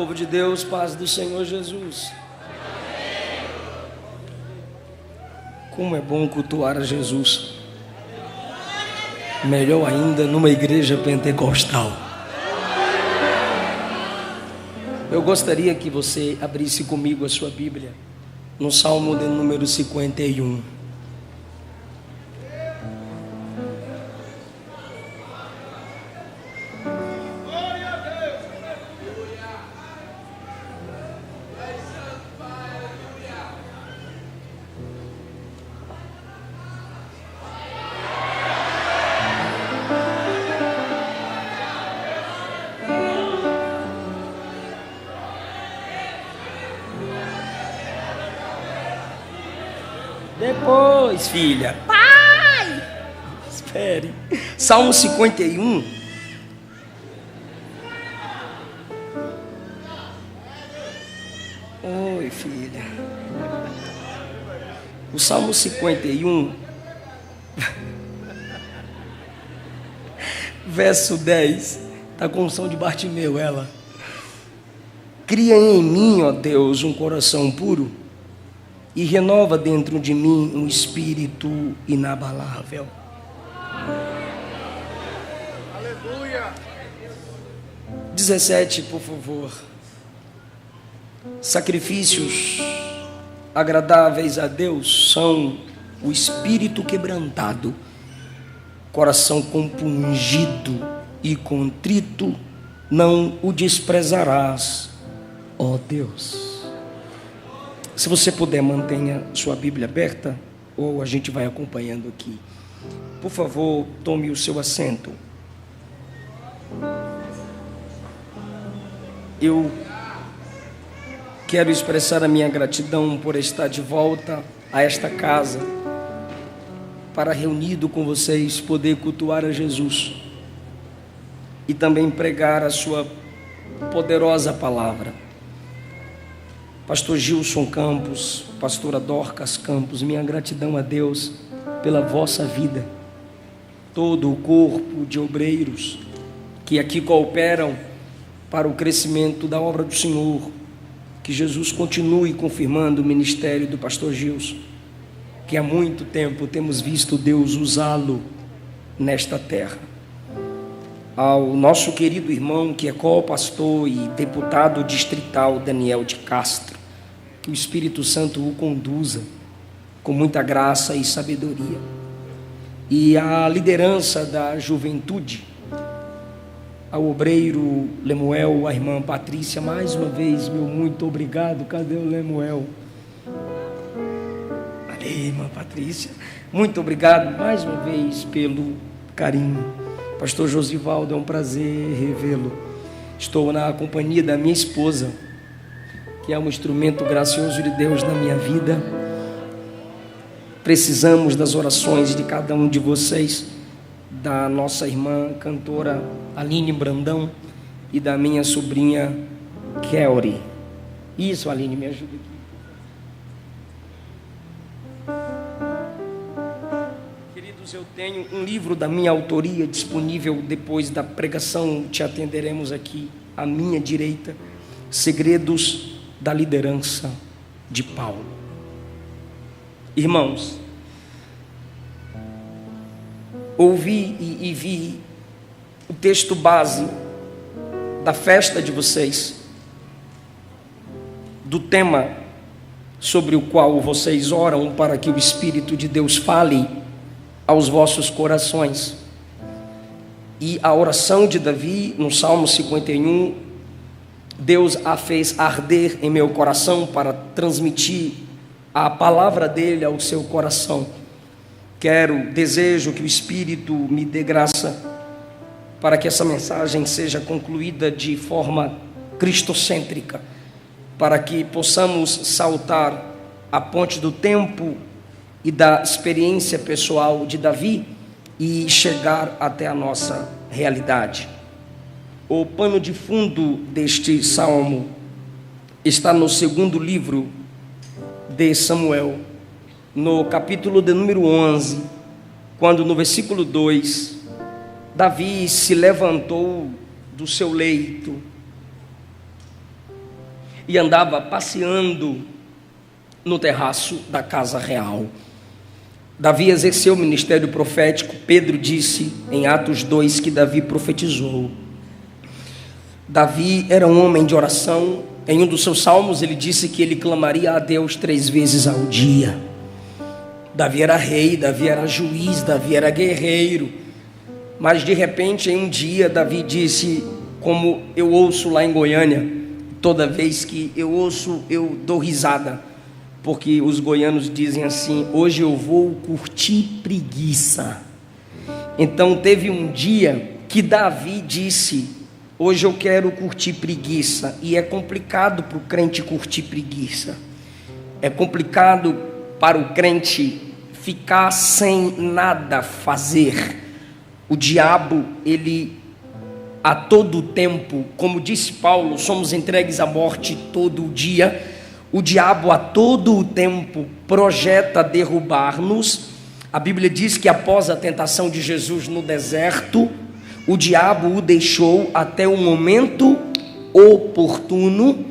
Povo de Deus, paz do Senhor Jesus. Como é bom cultuar a Jesus. Melhor ainda numa igreja pentecostal. Eu gostaria que você abrisse comigo a sua Bíblia no Salmo de número 51. Depois, filha. Pai! Espere. Salmo 51. Oi, filha. O Salmo 51, verso 10, está com o som de Bartimeu, ela. Cria em mim, ó Deus, um coração puro e renova dentro de mim um espírito inabalável. Aleluia. 17, por favor. Sacrifícios agradáveis a Deus são o espírito quebrantado, coração compungido e contrito, não o desprezarás, ó Deus. Se você puder, mantenha sua Bíblia aberta, ou a gente vai acompanhando aqui. Por favor, tome o seu assento. Eu quero expressar a minha gratidão por estar de volta a esta casa, para, reunido com vocês, poder cultuar a Jesus e também pregar a sua poderosa palavra. Pastor Gilson Campos, pastora Dorcas Campos, minha gratidão a Deus pela vossa vida, todo o corpo de obreiros que aqui cooperam para o crescimento da obra do Senhor. Que Jesus continue confirmando o ministério do pastor Gilson, que há muito tempo temos visto Deus usá-lo nesta terra. Ao nosso querido irmão que é co-pastor e deputado distrital Daniel de Castro, que o Espírito Santo o conduza com muita graça e sabedoria. E a liderança da juventude, ao obreiro Lemuel, a irmã Patrícia, mais uma vez, meu muito obrigado. Cadê o Lemuel? Ali, irmã Patrícia, muito obrigado mais uma vez pelo carinho. Pastor Josivaldo, é um prazer revê-lo. Estou na companhia da minha esposa, que é um instrumento gracioso de Deus na minha vida. Precisamos das orações de cada um de vocês, da nossa irmã cantora Aline Brandão e da minha sobrinha Kelly. Isso, Aline, me ajuda aqui. Queridos, eu tenho um livro da minha autoria disponível. Depois da pregação te atenderemos aqui à minha direita, Segredos da Liderança de Paulo. Irmãos, ouvi e vi o texto base da festa de vocês, do tema sobre o qual vocês oram para que o Espírito de Deus fale aos vossos corações. E a oração de Davi no Salmo 51, Deus a fez arder em meu coração para transmitir a palavra dele ao seu coração. Desejo que o Espírito me dê graça para que essa mensagem seja concluída de forma cristocêntrica, para que possamos saltar a ponte do tempo e da experiência pessoal de Davi e chegar até a nossa realidade. O pano de fundo deste salmo está no segundo livro de Samuel, no capítulo de número 11, quando no versículo 2, Davi se levantou do seu leito e andava passeando no terraço da casa real. Davi exerceu o ministério profético. Pedro disse em Atos 2 que Davi profetizou. Davi era um homem de oração. Em um dos seus salmos ele disse que ele clamaria a Deus 3 vezes ao dia. Davi era rei, Davi era juiz, Davi era guerreiro. Mas de repente, em um dia, Davi disse, como eu ouço lá em Goiânia, toda vez que eu ouço, eu dou risada, porque os goianos dizem assim: hoje eu vou curtir preguiça. Então teve um dia que Davi disse: hoje eu quero curtir preguiça. E é complicado para o crente curtir preguiça. É complicado para o crente ficar sem nada fazer. O diabo, ele a todo tempo, como disse Paulo, somos entregues à morte todo dia. O diabo a todo tempo projeta derrubar-nos. A Bíblia diz que após a tentação de Jesus no deserto, o diabo o deixou até o momento oportuno.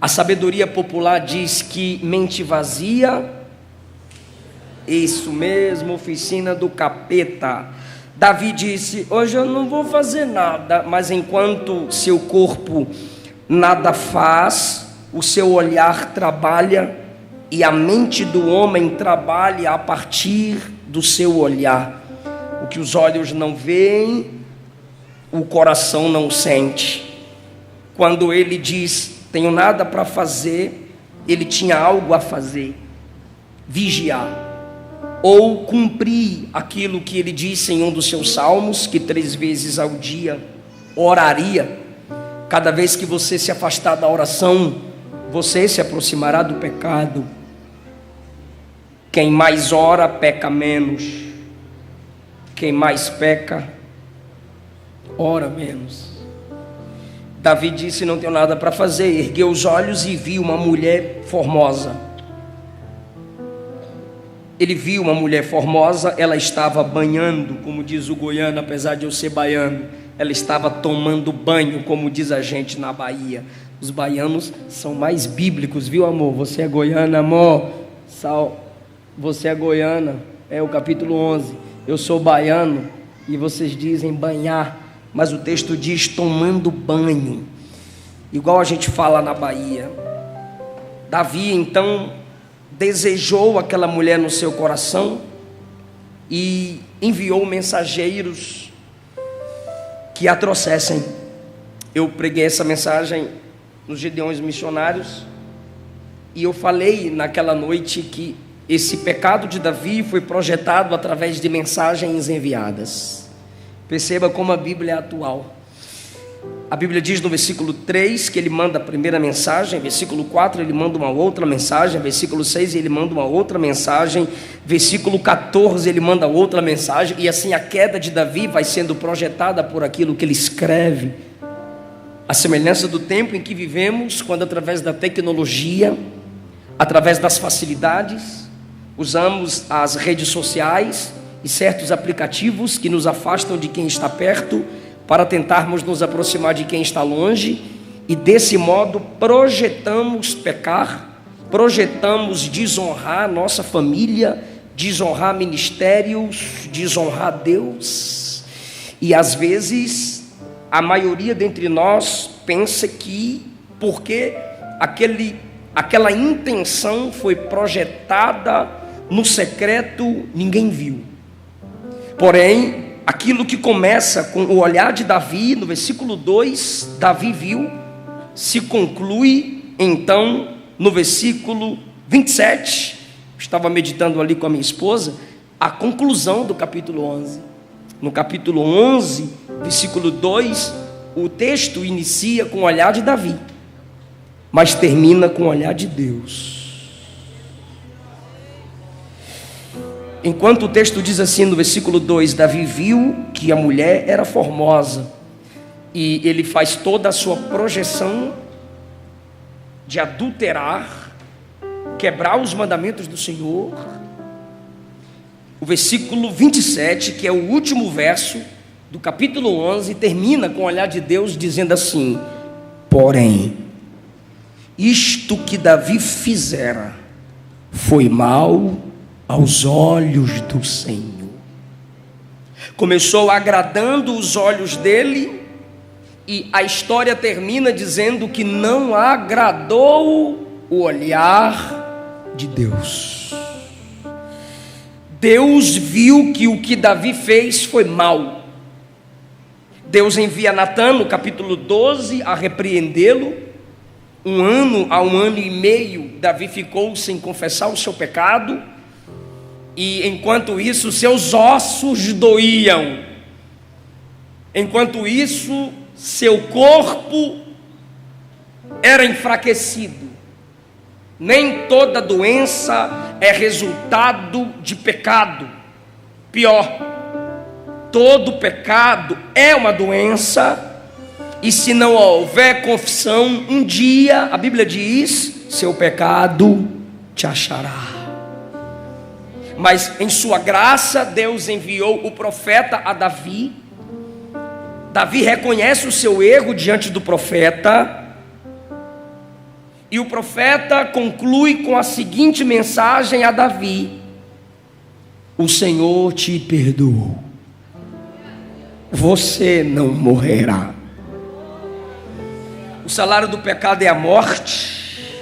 A sabedoria popular diz que mente vazia, isso mesmo, oficina do capeta. Davi disse: hoje eu não vou fazer nada. Mas enquanto seu corpo nada faz, o seu olhar trabalha, e a mente do homem trabalha a partir do seu olhar. O que os olhos não veem, o coração não sente. Quando ele diz: tenho nada para fazer, ele tinha algo a fazer: vigiar, ou cumprir aquilo que ele disse em um dos seus salmos, que 3 vezes ao dia oraria. Cada vez que você se afastar da oração, você se aproximará do pecado. Quem mais ora, peca menos. Quem mais peca, ora menos. Davi disse: não tenho nada para fazer. Ergueu os olhos e viu uma mulher formosa. Ele viu uma mulher formosa, ela estava banhando, como diz o goiano, apesar de eu ser baiano. Ela estava tomando banho, como diz a gente na Bahia. Os baianos são mais bíblicos, viu, amor? Você é goiana, amor? Você é goiana, é o capítulo 11. Eu sou baiano e vocês dizem banhar, mas o texto diz tomando banho, igual a gente fala na Bahia. Davi então desejou aquela mulher no seu coração e enviou mensageiros que a trouxessem. Eu preguei essa mensagem nos Gideões Missionários e eu falei naquela noite que esse pecado de Davi foi projetado através de mensagens enviadas. Perceba como a Bíblia é atual. A Bíblia diz no versículo 3 que ele manda a primeira mensagem, versículo 4 ele manda uma outra mensagem, versículo 6 ele manda uma outra mensagem, versículo 14 ele manda outra mensagem, e assim a queda de Davi vai sendo projetada por aquilo que ele escreve. A semelhança do tempo em que vivemos, quando através da tecnologia, através das facilidades, usamos as redes sociais e certos aplicativos que nos afastam de quem está perto, para tentarmos nos aproximar de quem está longe, e desse modo projetamos pecar, projetamos desonrar nossa família, desonrar ministérios, desonrar Deus. E às vezes a maioria dentre nós pensa que porque aquela intenção foi projetada no secreto, ninguém viu. Porém, aquilo que começa com o olhar de Davi, no versículo 2, Davi viu, se conclui então no versículo 27, estava meditando ali com a minha esposa, a conclusão do capítulo 11. No capítulo 11, versículo 2, o texto inicia com o olhar de Davi, mas termina com o olhar de Deus. Enquanto o texto diz assim no versículo 2, Davi viu que a mulher era formosa, e ele faz toda a sua projeção de adulterar, quebrar os mandamentos do Senhor. O versículo 27, que é o último verso do capítulo 11, termina com o olhar de Deus dizendo assim: porém. isto que Davi fizera foi mal aos olhos do Senhor. Começou agradando os olhos dele, e a história termina dizendo que não agradou o olhar de Deus. Deus viu que o que Davi fez foi mal. Deus envia Natã, no capítulo 12, a repreendê-lo. A um ano e meio, Davi ficou sem confessar o seu pecado, e enquanto isso, seus ossos doíam. Enquanto isso, seu corpo era enfraquecido. Nem toda doença é resultado de pecado. Pior, todo pecado é uma doença, e se não houver confissão, um dia, a Bíblia diz, seu pecado te achará. Mas em sua graça, Deus enviou o profeta a Davi. Davi reconhece o seu erro diante do profeta, e o profeta conclui com a seguinte mensagem a Davi: o Senhor te perdoou, você não morrerá. O salário do pecado é a morte,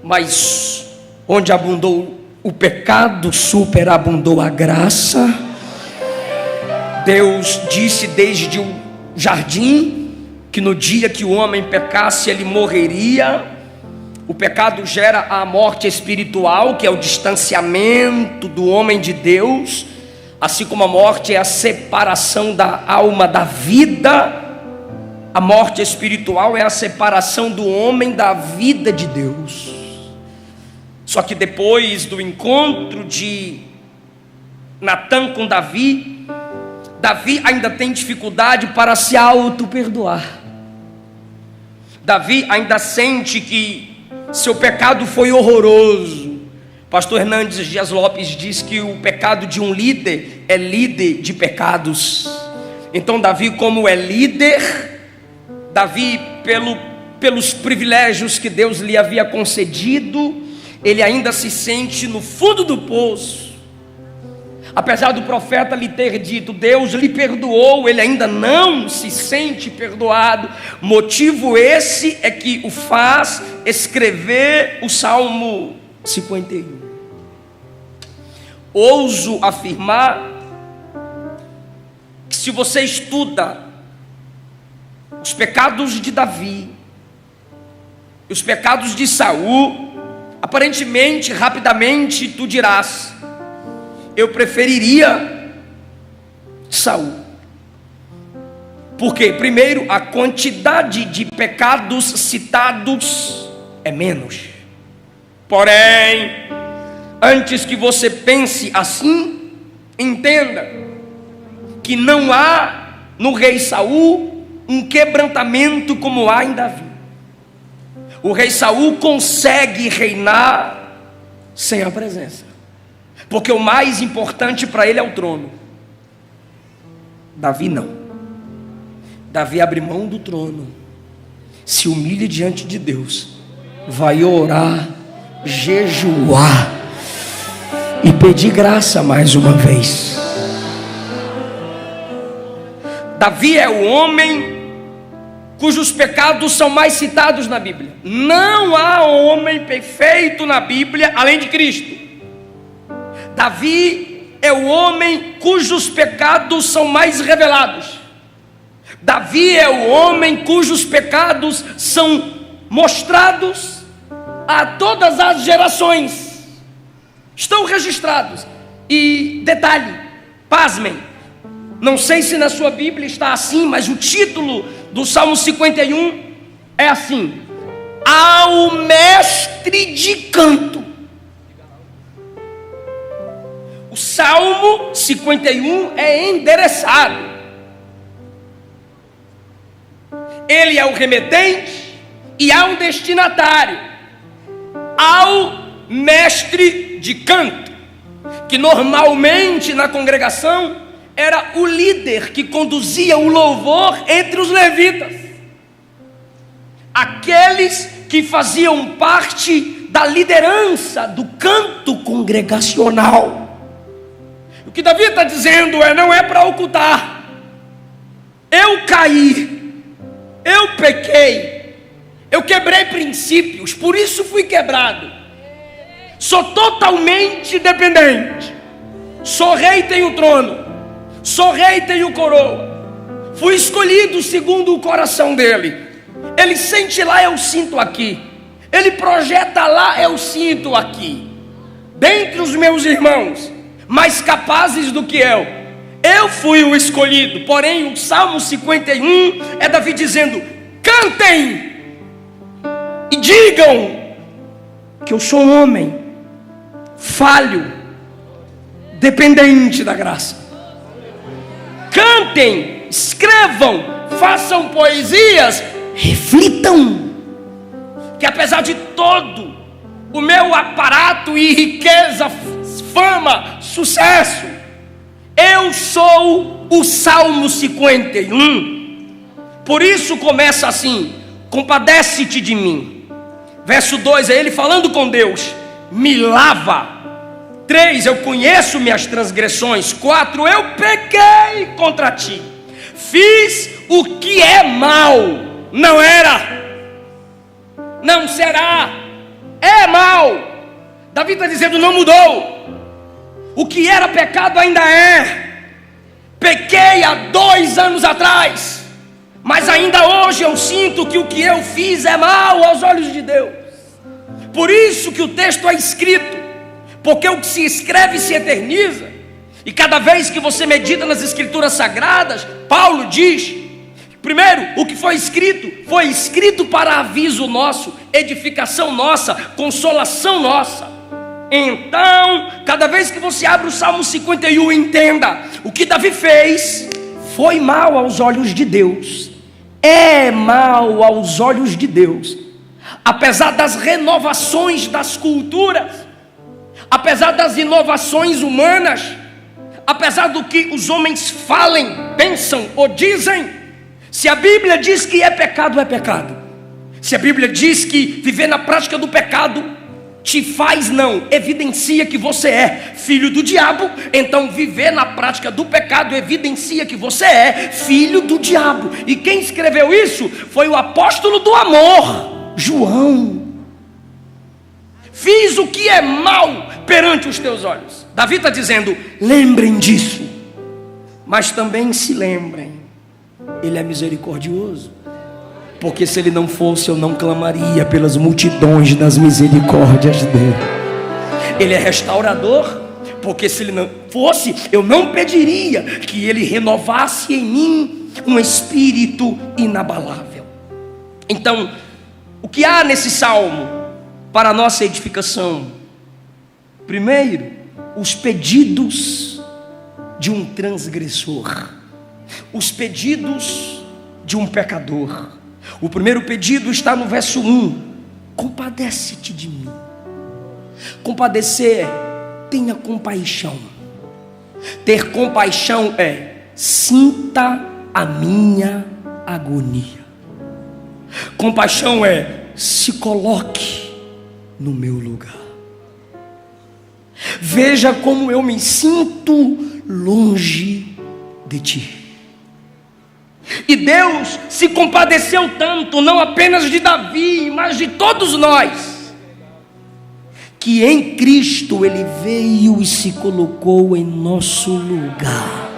mas onde abundou o pecado, superabundou a graça. Deus disse desde o jardim que no dia que o homem pecasse, ele morreria. O pecado gera a morte espiritual, que é o distanciamento do homem de Deus, assim como a morte é a separação da alma da vida. A morte espiritual é a separação do homem da vida de Deus. Só que depois do encontro de Natã com Davi, Davi ainda tem dificuldade para se auto-perdoar. Davi ainda sente que seu pecado foi horroroso. Pastor Hernandes Dias Lopes diz que o pecado de um líder é líder de pecados. Então Davi, como é líder, Davi, pelos privilégios que Deus lhe havia concedido, ele ainda se sente no fundo do poço. Apesar do profeta lhe ter dito, Deus lhe perdoou, ele ainda não se sente perdoado. Motivo esse é que o faz escrever o Salmo 51. Ouso afirmar que se você estuda os pecados de Davi e os pecados de Saul, aparentemente, rapidamente, tu dirás, eu preferiria Saul. Por quê? Primeiro, a quantidade de pecados citados é menos. Porém, antes que você pense assim, entenda que não há no rei Saul um quebrantamento como há em Davi. O rei Saul consegue reinar sem a presença, porque o mais importante para ele é o trono. Davi não. Davi abre mão do trono, se humilha diante de Deus, vai orar, jejuar e pedir graça mais uma vez. Davi é o homem cujos pecados são mais citados na Bíblia. Não há homem perfeito na Bíblia além de Cristo. Davi é o homem cujos pecados são mais revelados. Davi é o homem cujos pecados são mostrados a todas as gerações. Estão registrados. E detalhe, pasmem, não sei se na sua Bíblia está assim, mas o título do Salmo 51 é assim: ao mestre de canto. O Salmo 51 é endereçado. Ele é o remetente e há um destinatário, ao mestre de canto, que normalmente na congregação era o líder que conduzia o louvor entre os levitas, aqueles que faziam parte da liderança do canto congregacional. O que Davi está dizendo não é para ocultar. Eu caí, eu pequei, eu quebrei princípios, por isso fui quebrado. Sou totalmente dependente. Sou rei, tenho trono. Sou rei, tenho coroa. Fui escolhido segundo o coração dele. Ele sente lá, eu sinto aqui. Ele projeta lá, eu sinto aqui. Dentre os meus irmãos, mais capazes do que eu fui o escolhido. Porém, o Salmo 51 é Davi dizendo: cantem e digam que eu sou um homem falho, dependente da graça. Cantem, escrevam, façam poesias, reflitam que apesar de todo o meu aparato e riqueza, fama, sucesso, eu sou o Salmo 51. Por isso começa assim: compadece-te de mim. Verso 2 é ele falando com Deus: me lava. 3, eu conheço minhas transgressões. 4, eu pequei contra ti. Fiz o que é mal. Não era, não será, é mal. Davi está dizendo: não mudou. O que era pecado ainda é. Pequei há 2 anos atrás, mas ainda hoje eu sinto que o que eu fiz é mal aos olhos de Deus. Por isso que o texto é escrito, porque o que se escreve se eterniza. E cada vez que você medita nas escrituras sagradas, Paulo diz: primeiro, o que foi escrito para aviso nosso, edificação nossa, consolação nossa. Então, cada vez que você abre o Salmo 51, entenda: o que Davi fez foi mal aos olhos de Deus, é mal aos olhos de Deus. Apesar das renovações das culturas, apesar das inovações humanas, apesar do que os homens falem, pensam ou dizem, se a Bíblia diz que é pecado, é pecado. Se a Bíblia diz que viver na prática do pecado te faz, não, evidencia que você é filho do diabo, então viver na prática do pecado evidencia que você é filho do diabo. E quem escreveu isso foi o apóstolo do amor, João. Fiz o que é mal perante os teus olhos. Davi está dizendo: lembrem disso, mas também se lembrem, ele é misericordioso, porque se ele não fosse, eu não clamaria pelas multidões das misericórdias dele. Ele é restaurador, porque se ele não fosse, eu não pediria que ele renovasse em mim um espírito inabalável. Então, o que há nesse salmo para a nossa edificação? Primeiro, os pedidos de um transgressor, os pedidos de um pecador. O primeiro pedido está no verso 1: compadece-te de mim. Compadecer, tenha compaixão. Ter compaixão é: sinta a minha agonia. Compaixão é: se coloque no meu lugar. Veja como eu me sinto longe de ti. E Deus se compadeceu tanto, não apenas de Davi, mas de todos nós, que em Cristo Ele veio e se colocou em nosso lugar.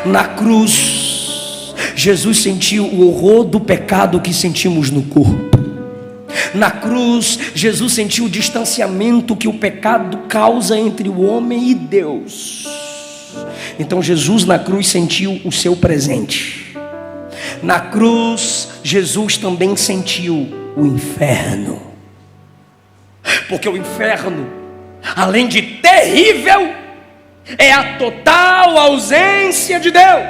Na cruz, Jesus sentiu o horror do pecado que sentimos no corpo. Na cruz, Jesus sentiu o distanciamento que o pecado causa entre o homem e Deus. Então Jesus na cruz sentiu o seu presente. Na cruz, Jesus também sentiu o inferno. Porque o inferno, além de terrível, é a total ausência de Deus,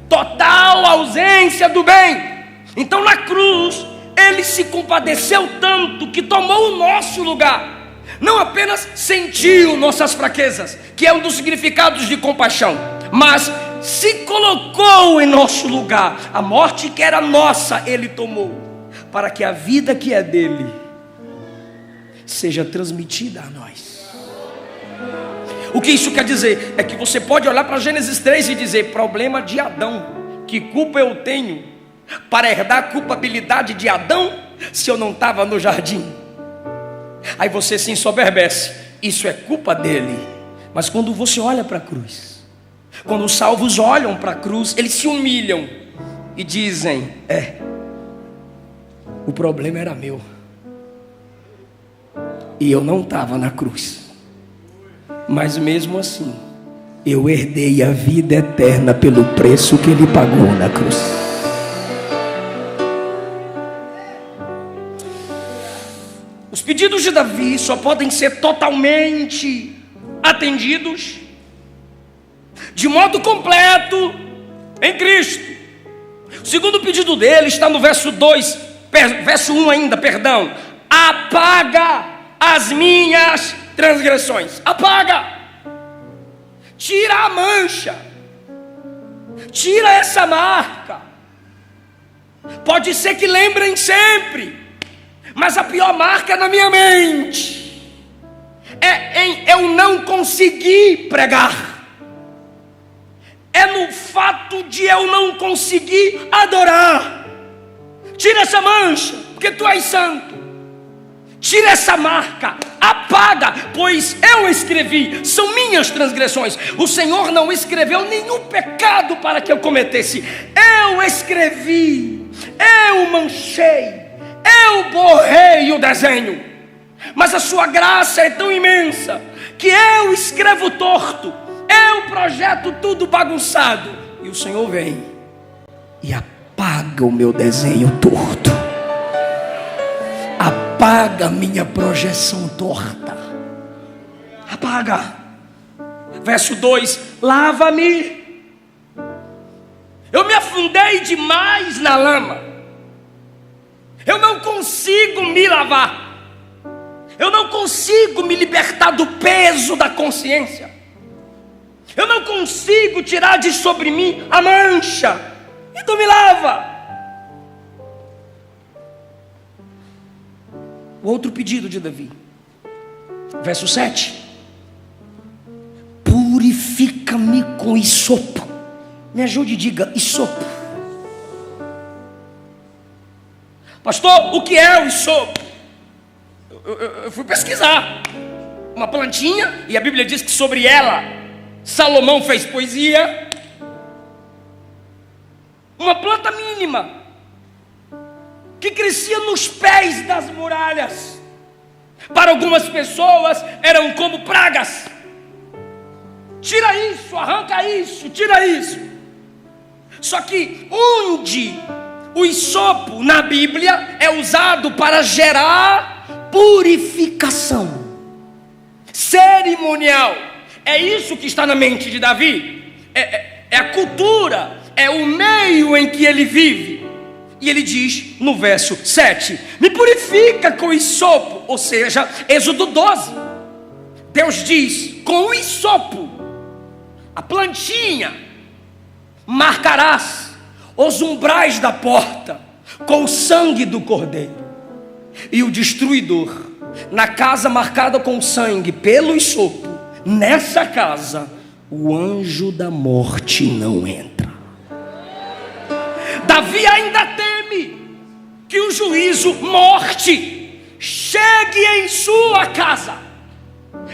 total ausência do bem. Então na cruz, Ele se compadeceu tanto que tomou o nosso lugar. Não apenas sentiu nossas fraquezas, que é um dos significados de compaixão, mas se colocou em nosso lugar. A morte que era nossa, Ele tomou. para que a vida que é dele seja transmitida a nós. O que isso quer dizer? É que você pode olhar para Gênesis 3 e dizer: problema de Adão, que culpa eu tenho para herdar a culpabilidade de Adão se eu não estava no jardim? Aí você se ensoberbece, isso é culpa dele. Mas quando você olha para a cruz, quando os salvos olham para a cruz, eles se humilham e dizem: o problema era meu, e eu não estava na cruz, mas mesmo assim eu herdei a vida eterna pelo preço que ele pagou na cruz. Os pedidos de Davi só podem ser totalmente atendidos de modo completo em Cristo. O segundo pedido dele está no verso 1 ainda, perdão. Apaga as minhas transgressões. Apaga. Tira a mancha. Tira essa marca. Pode ser que lembrem sempre, mas a pior marca é na minha mente. É em eu não conseguir pregar. É no fato de eu não conseguir adorar. Tira essa mancha, porque tu és santo. Tira essa marca, apaga, pois eu escrevi, são minhas transgressões. O Senhor não escreveu nenhum pecado para que eu cometesse. Eu escrevi, eu manchei, eu borrei o desenho. Mas a sua graça é tão imensa que eu escrevo torto, eu projeto tudo bagunçado, e o Senhor vem e apaga o meu desenho torto, apaga a minha projeção torta, apaga. Verso 2: lava-me. Eu me afundei demais na lama, eu não consigo me lavar, eu não consigo me libertar do peso da consciência, eu não consigo tirar de sobre mim a mancha. Então me lava. O outro pedido de Davi, verso 7: purifica-me com hisopo. Me ajude e diga: hisopo. Pastor, o que é o hisopo? Eu fui pesquisar. Uma plantinha, e a Bíblia diz que sobre ela Salomão fez poesia. Uma planta mínima que crescia nos pés das muralhas. Para algumas pessoas eram como pragas. Tira isso, arranca isso, tira isso. Só que onde o hisopo na Bíblia é usado para gerar purificação cerimonial. É isso que está na mente de Davi. É a cultura, é o meio em que ele vive. E ele diz no verso 7: me purifica com hisopo. Ou seja, Êxodo 12, Deus diz: com o hisopo, a plantinha, marcarás os umbrais da porta com o sangue do cordeiro. E o destruidor, na casa marcada com sangue pelo hisopo, nessa casa o anjo da morte não entra. Davi ainda teme que o juízo, morte, chegue em sua casa.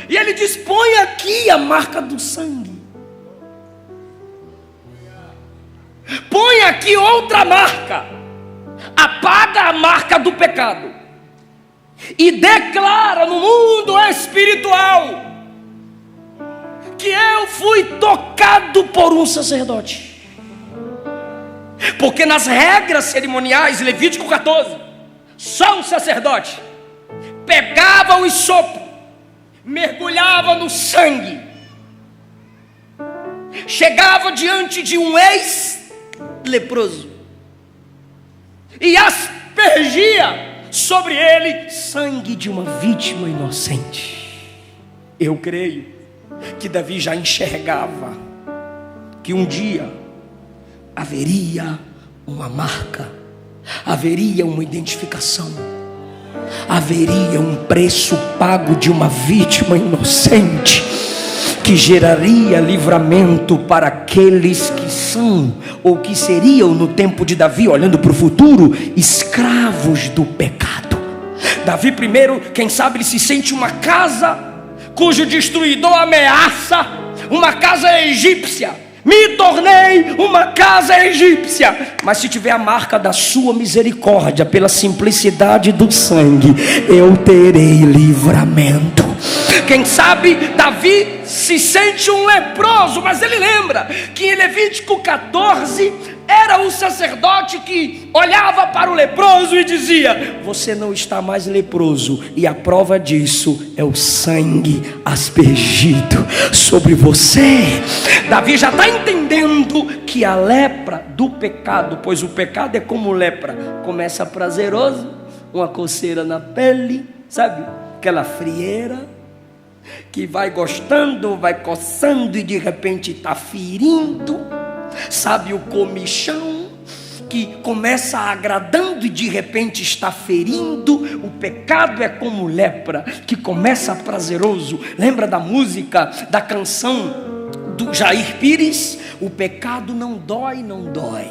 E ele diz: põe aqui a marca do sangue, põe aqui outra marca, apaga a marca do pecado e declara no mundo espiritual que eu fui tocado por um sacerdote. Porque nas regras cerimoniais, Levítico 14, só o sacerdote pegava o hisopo, mergulhava no sangue, chegava diante de um ex-leproso e aspergia sobre ele sangue de uma vítima inocente. Eu creio que Davi já enxergava que um dia haveria uma marca haveria uma identificação, haveria um preço pago de uma vítima inocente, que geraria livramento para aqueles que são, ou que seriam no tempo de Davi, olhando para o futuro, escravos do pecado. Davi primeiro, quem sabe ele se sente uma casa cujo destruidor ameaça, uma casa egípcia. Me tornei uma casa egípcia. Mas se tiver a marca da sua misericórdia, pela simplicidade do sangue, eu terei livramento. Quem sabe Davi se sente um leproso, mas ele lembra que em Levítico 14 era o sacerdote que olhava para o leproso e dizia: você não está mais leproso, e a prova disso é o sangue aspergido sobre você. Davi já está entendendo que a lepra do pecado, pois o pecado é como lepra, começa prazeroso, uma coceira na pele, sabe? Aquela frieira que vai gostando, vai coçando e de repente está ferindo. Sabe o comichão que começa agradando e de repente está ferindo? O pecado é como lepra, que começa prazeroso. Lembra da música, da canção do Jair Pires? O pecado não dói, não dói.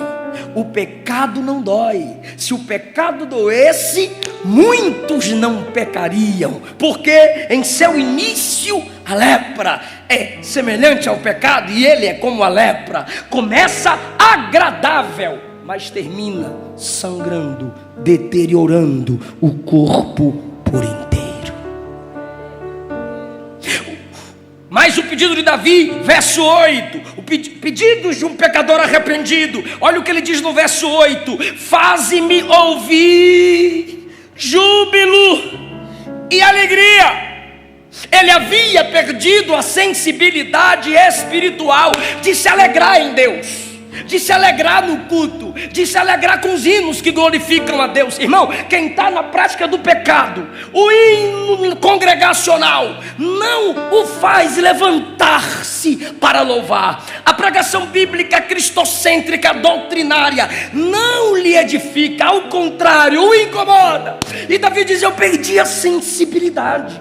O pecado não dói. Se o pecado doesse, muitos não pecariam, porque em seu início a lepra é semelhante ao pecado, e ele é como a lepra. Começa agradável, mas termina sangrando, deteriorando o corpo por inteiro. Mas o pedido de Davi, verso 8, o pedido de um pecador arrependido, olha o que ele diz no verso 8: faze-me ouvir júbilo e alegria. Ele havia perdido a sensibilidade espiritual de se alegrar em Deus, de se alegrar no culto, de se alegrar com os hinos que glorificam a Deus. Irmão, quem está na prática do pecado, o hino congregacional não o faz levantar-se para louvar. A pregação bíblica cristocêntrica doutrinária não lhe edifica, ao contrário, o incomoda. E Davi diz: eu perdi a sensibilidade.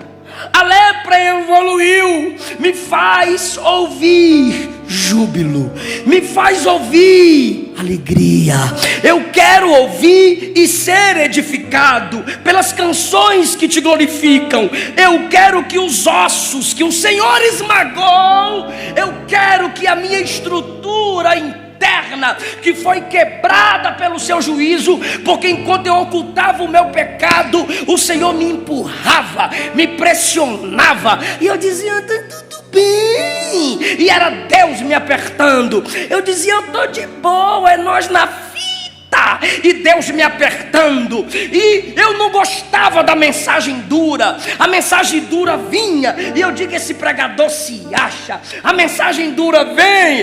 A lepra evoluiu. Me faz ouvir júbilo, me faz ouvir alegria. Eu quero ouvir e ser edificado pelas canções que te glorificam. Eu quero que os ossos que o Senhor esmagou, eu quero que a minha estrutura interna, que foi quebrada pelo seu juízo, porque enquanto eu ocultava o meu pecado, o Senhor me empurrava, me pressionava, e eu dizia: tudo bem, e era Deus me apertando. Eu dizia: eu estou de boa, é nós na fita, e Deus me apertando. E eu não gostava da mensagem dura. A mensagem dura vinha, e eu digo: esse pregador se acha. A mensagem dura vem,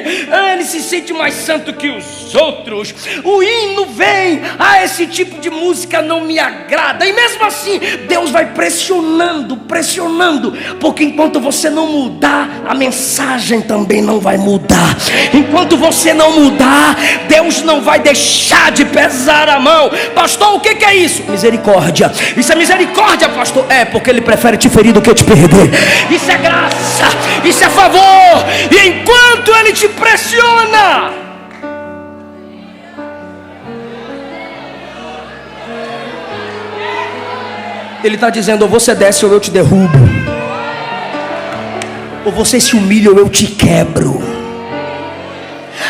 ele se sente mais santo que os outros. O hino vem, esse tipo de música não me agrada. E mesmo assim Deus vai pressionando, porque enquanto você não mudar, a mensagem também não vai mudar. Enquanto você não mudar, Deus não vai deixar de pesar a mão. Pastor, o que é isso? Misericórdia. Isso é misericórdia, pastor? É, porque ele prefere te ferir do que te perder. Isso é graça, isso é favor. E enquanto ele te pressiona, ele está dizendo: ou você desce ou eu te derrubo, ou você se humilha ou eu te quebro.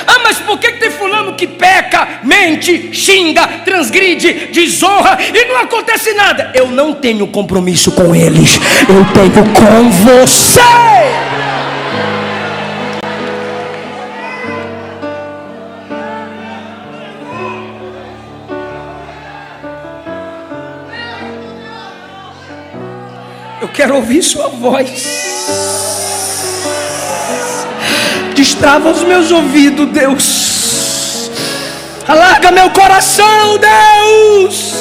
Ah, mas por que tem fulano que peca, mente, xinga, transgride, desonra e não acontece nada? Eu não tenho compromisso com eles, eu tenho com você. Eu quero ouvir sua voz. Destrava os meus ouvidos, Deus. Alarga meu coração, Deus.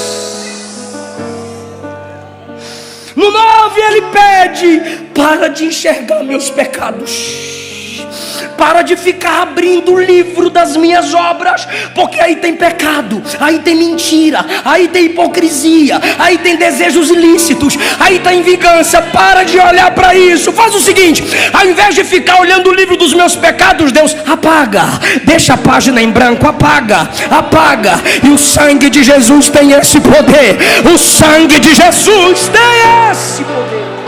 No 9 ele pede: para de enxergar meus pecados, para de ficar abrindo o livro das minhas obras, porque aí tem pecado, aí tem mentira, aí tem hipocrisia, aí tem desejos ilícitos, aí tem vingança. Para de olhar para isso. Faz o seguinte: ao invés de ficar olhando o livro dos meus pecados, Deus apaga, deixa a página em branco, apaga. E o sangue de Jesus tem esse poder. O sangue de Jesus tem esse poder.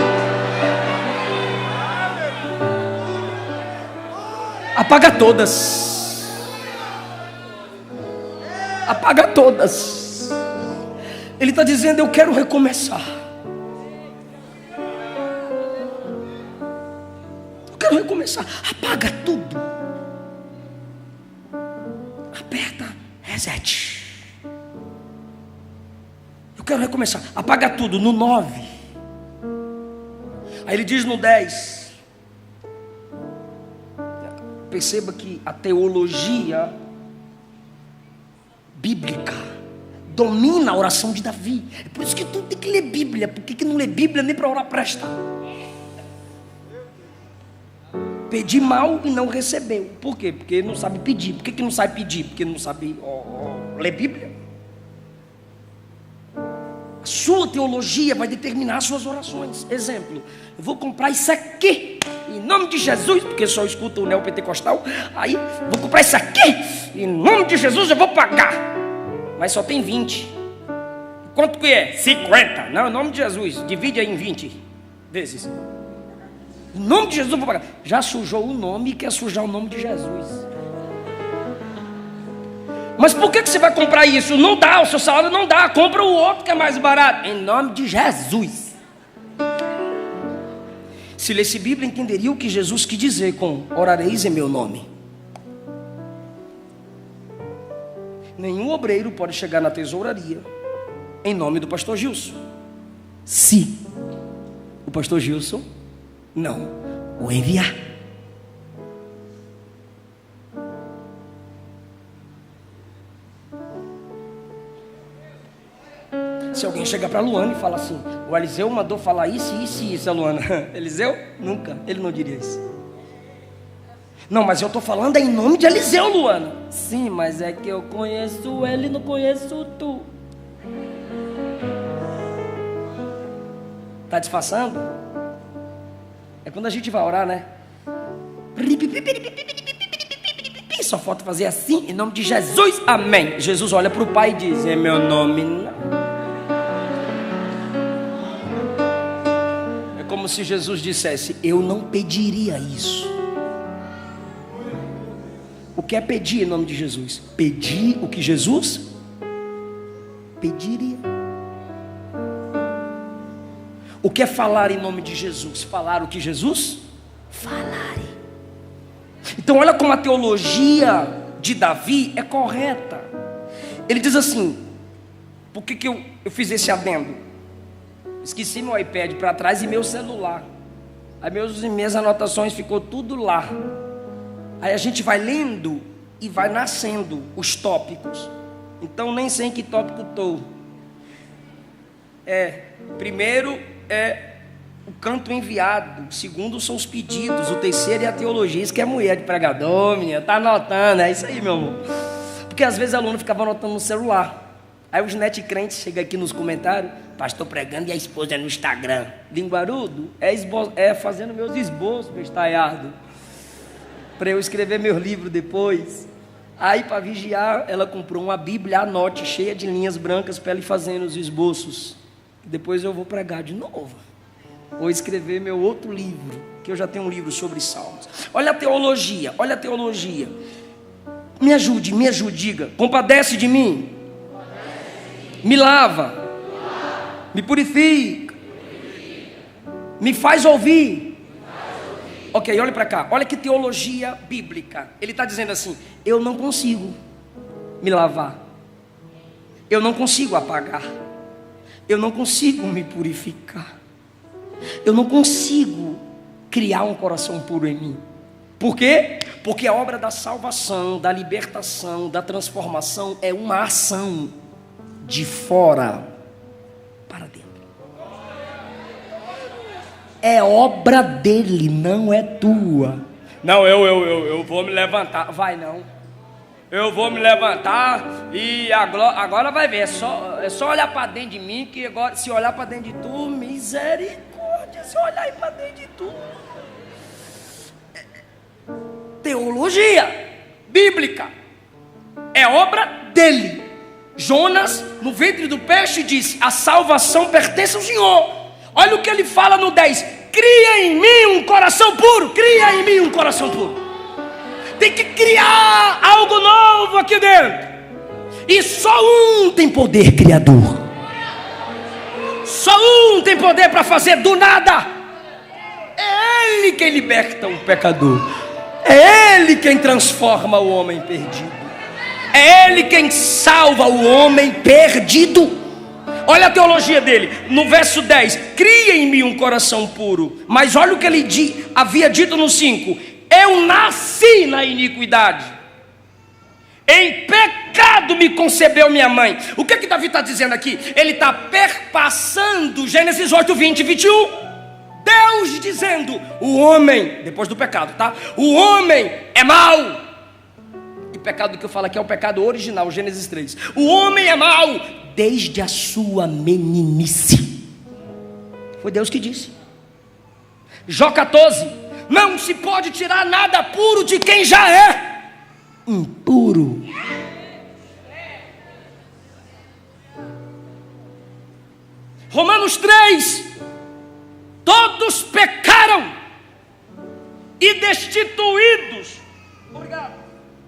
Apaga todas. Apaga todas. Ele está dizendo: eu quero recomeçar. Eu quero recomeçar. Apaga tudo. Aperta reset. Eu quero recomeçar. Apaga tudo. No 9. Aí ele diz no 10. Perceba que a teologia bíblica domina a oração de Davi. É por isso que tu tem que ler Bíblia. Por que não lê Bíblia nem para orar presta? Pedir mal e não recebeu. Por quê? Porque não sabe pedir. Por que não sabe pedir? Porque não sabe ler Bíblia. A sua teologia vai determinar as suas orações. Exemplo: eu vou comprar isso aqui em nome de Jesus, porque só escuto o neopentecostal. Aí, vou comprar isso aqui em nome de Jesus, eu vou pagar. Mas só tem 20. Quanto que é? 50. Não, em nome de Jesus. Divide aí em 20 vezes. Em nome de Jesus eu vou pagar. Já sujou o nome e quer sujar o nome de Jesus. Mas por que você vai comprar isso? Não dá, o seu salário não dá. Compra o outro que é mais barato. Em nome de Jesus. Se lesse Bíblia, entenderia o que Jesus quis dizer com orareis em meu nome. Nenhum obreiro pode chegar na tesouraria em nome do pastor Gilson, se o pastor Gilson não o enviar. Se alguém chegar para a Luana e falar assim: o Eliseu mandou falar isso, isso e isso, a Luana. Eliseu? Nunca, ele não diria isso. Não, mas eu estou falando em nome de Eliseu, Luana. Sim, mas é que eu conheço ele e não conheço tu. Está disfarçando? É quando a gente vai orar, né? Só falta fazer assim, em nome de Jesus, amém. Jesus olha para o Pai e diz: em meu nome não. Como se Jesus dissesse: eu não pediria isso. O que é pedir em nome de Jesus? Pedir o que Jesus pediria. O que é falar em nome de Jesus? Falar o que Jesus falaria. Então olha como a teologia de Davi é correta. Ele diz assim: por que eu fiz esse adendo? Esqueci meu iPad para trás e meu celular. Aí minhas anotações ficou tudo lá. Aí a gente vai lendo e vai nascendo os tópicos. Então nem sei em que tópico estou. Primeiro é o canto enviado. O segundo são os pedidos. O terceiro é a teologia. Isso que é mulher de pregador, menina. Tá anotando, é isso aí, meu amor. Porque às vezes o aluno ficava anotando no celular. Aí os net crentes chegam aqui nos comentários: pastor pregando e a esposa é no Instagram. Linguarudo, é fazendo meus esboços, bestalhado, para eu escrever meu livro depois. Aí, para vigiar, ela comprou uma Bíblia, anote, cheia de linhas brancas, para ela ir fazendo os esboços. Depois eu vou pregar de novo. Vou escrever meu outro livro, que eu já tenho um livro sobre Salmos. Olha a teologia, olha a teologia. Me ajude, diga: compadece de mim. Me lava, me purifica, me faz ouvir. Ok, olha para cá, olha que teologia bíblica. Ele está dizendo assim: eu não consigo me lavar, eu não consigo apagar, eu não consigo me purificar, eu não consigo criar um coração puro em mim. Por quê? Porque a obra da salvação, da libertação, da transformação é uma ação de fora para dentro. É obra dele, não é tua. Não, eu vou me levantar. Vai não. Eu vou me levantar e agora vai ver. É só olhar para dentro de mim, que agora, se olhar para dentro de tu, misericórdia, se olhar aí para dentro de tu. Teologia bíblica é obra dele. Jonas, no ventre do peixe, disse: a salvação pertence ao Senhor. Olha o que ele fala no 10: cria em mim um coração puro. Cria em mim um coração puro. Tem que criar algo novo aqui dentro. E só um tem poder criador. Só um tem poder para fazer do nada. É Ele quem liberta o pecador. É Ele quem transforma o homem perdido. É Ele quem salva o homem perdido. Olha a teologia dele, no verso 10: cria em mim um coração puro. Mas olha o que ele havia dito no 5: eu nasci na iniquidade, em pecado me concebeu minha mãe. O que Davi está dizendo aqui? Ele está perpassando Gênesis 8, 20 e 21. Deus dizendo: o homem, depois do pecado, tá? O homem é mau. E pecado que eu falo aqui é o pecado original, Gênesis 3. O homem é mau desde a sua meninice. Foi Deus que disse. Jó 14: não se pode tirar nada puro de quem já é impuro. Romanos 3: todos pecaram e destituídos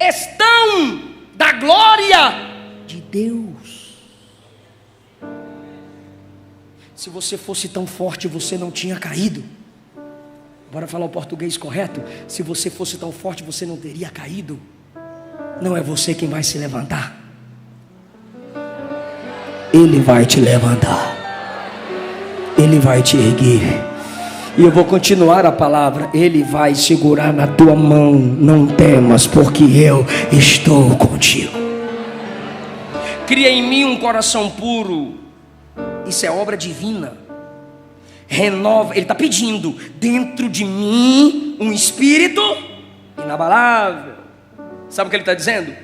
estão da glória de Deus. Se você fosse tão forte, você não tinha caído. Bora falar o português correto? Se você fosse tão forte, você não teria caído. Não é você quem vai se levantar. Ele vai te levantar. Ele vai te erguer. E eu vou continuar a palavra. Ele vai segurar na tua mão. Não temas, porque eu estou contigo. Cria em mim um coração puro. Isso é obra divina. Renova, ele está pedindo dentro de mim um espírito inabalável. Sabe o que ele está dizendo?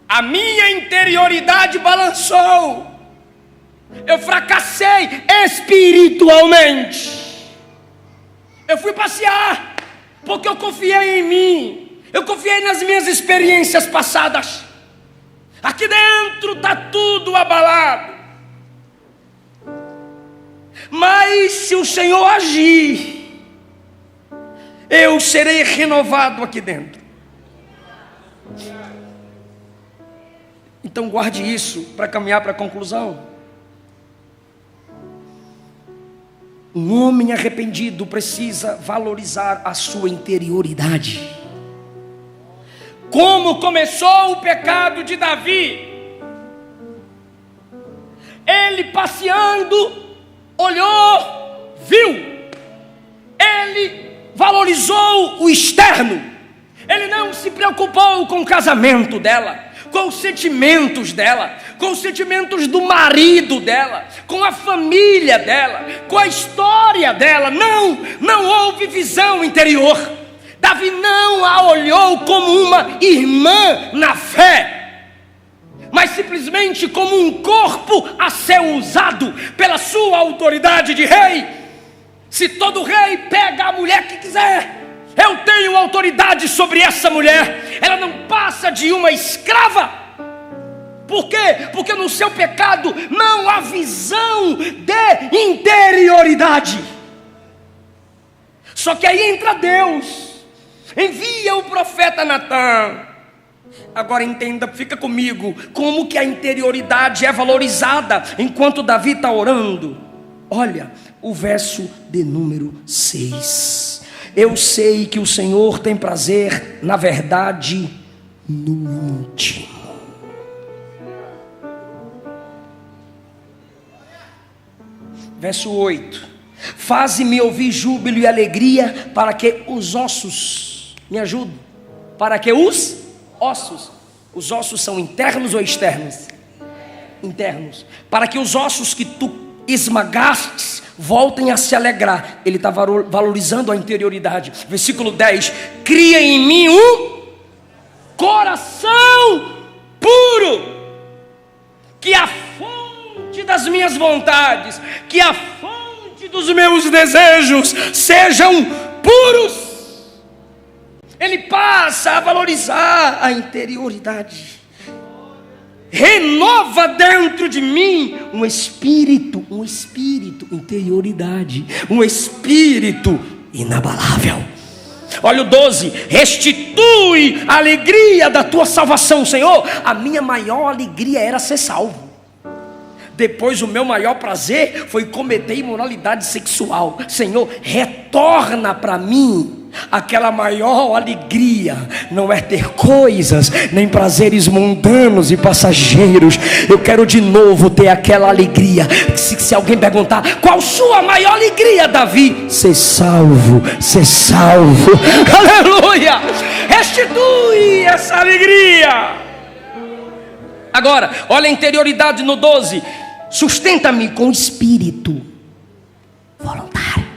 A minha interioridade balançou. Eu fracassei espiritualmente. Eu fui passear porque eu confiei em mim. Eu confiei nas minhas experiências passadas. Aqui dentro está tudo abalado. Mas se o Senhor agir, eu serei renovado aqui dentro. Então guarde isso para caminhar para a conclusão. Um homem arrependido precisa valorizar a sua interioridade. Como começou o pecado de Davi? Ele passeando, olhou, viu. Ele valorizou o externo. Ele não se preocupou com o casamento dela, com os sentimentos dela, com os sentimentos do marido dela, com a família dela, com a história dela. Não houve visão interior. Davi não a olhou como uma irmã na fé, mas simplesmente como um corpo a ser usado pela sua autoridade de rei. Se todo rei pega a mulher que quiser, eu tenho autoridade sobre essa mulher. Ela não passa de uma escrava. Por quê? Porque no seu pecado não há visão de interioridade. Só que aí entra Deus, envia o profeta Natã. Agora entenda, fica comigo, como que a interioridade é valorizada enquanto Davi está orando. Olha o verso de número 6. Eu sei que o Senhor tem prazer, na verdade, no íntimo. Verso 8. Faze-me ouvir júbilo e alegria, para que os ossos, me ajudem, para que os ossos são internos ou externos? Internos. Para que os ossos que tu esmagastes voltem a se alegrar. Ele está valorizando a interioridade. Versículo 10: cria em mim um coração puro, que a fonte das minhas vontades, que a fonte dos meus desejos sejam puros. Ele passa a valorizar a interioridade. Renova dentro de mim um espírito, interioridade, um espírito inabalável. Olha o 12: restitui a alegria da tua salvação, Senhor. A minha maior alegria era ser salvo. Depois o meu maior prazer foi cometer imoralidade sexual. Senhor, retorna para mim aquela maior alegria. Não é ter coisas, nem prazeres mundanos e passageiros. Eu quero de novo ter aquela alegria. Se alguém perguntar, qual sua maior alegria, Davi? Ser salvo, ser salvo. Aleluia! Restitui essa alegria. Agora, olha a interioridade no 12: sustenta-me com espírito voluntário.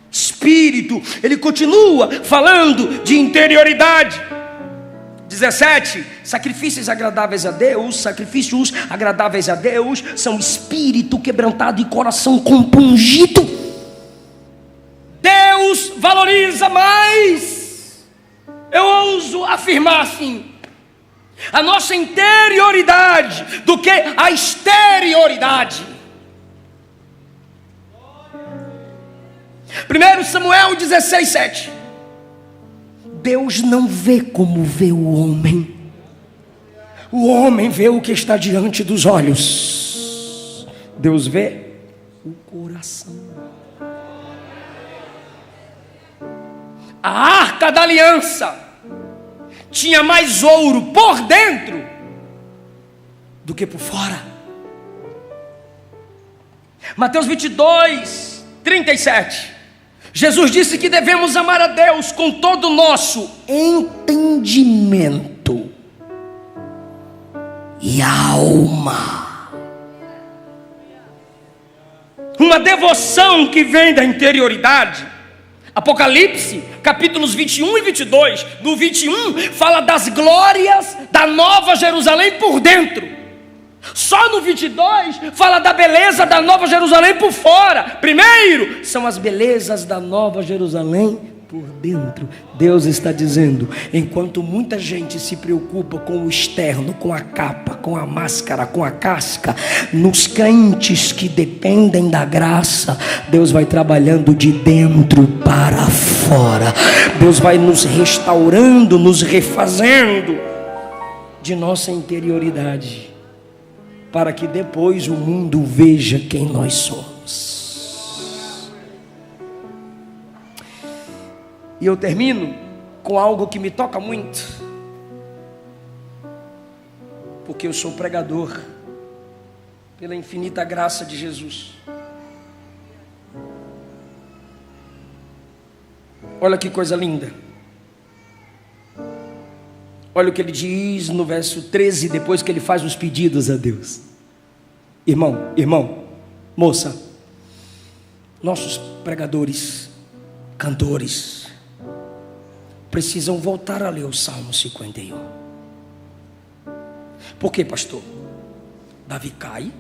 Espírito, ele continua falando de interioridade. 17: sacrifícios agradáveis a Deus são espírito quebrantado e coração compungido. Deus valoriza mais, eu ouso afirmar assim, a nossa interioridade do que a exterioridade. 1 Samuel 16:7. Deus não vê como vê o homem. O homem vê o que está diante dos olhos. Deus vê o coração. A arca da aliança tinha mais ouro por dentro do que por fora. Mateus 22:37. Jesus disse que devemos amar a Deus com todo o nosso entendimento e alma. Uma devoção que vem da interioridade. Apocalipse, capítulos 21 e 22. No 21 fala das glórias da Nova Jerusalém por dentro. Só no 22 fala da beleza da Nova Jerusalém por fora. Primeiro são as belezas da Nova Jerusalém por dentro. Deus está dizendo, enquanto muita gente se preocupa com o externo, com a capa, com a máscara, com a casca, nos crentes que dependem da graça, Deus vai trabalhando de dentro para fora. Deus vai nos restaurando, nos refazendo de nossa interioridade, para que depois o mundo veja quem nós somos. E eu termino com algo que me toca muito, porque eu sou pregador pela infinita graça de Jesus. Olha que coisa linda. Olha o que ele diz no verso 13, depois que ele faz os pedidos a Deus. Irmão, moça, nossos pregadores, cantores, precisam voltar a ler o Salmo 51. Por quê, pastor? Davi cai,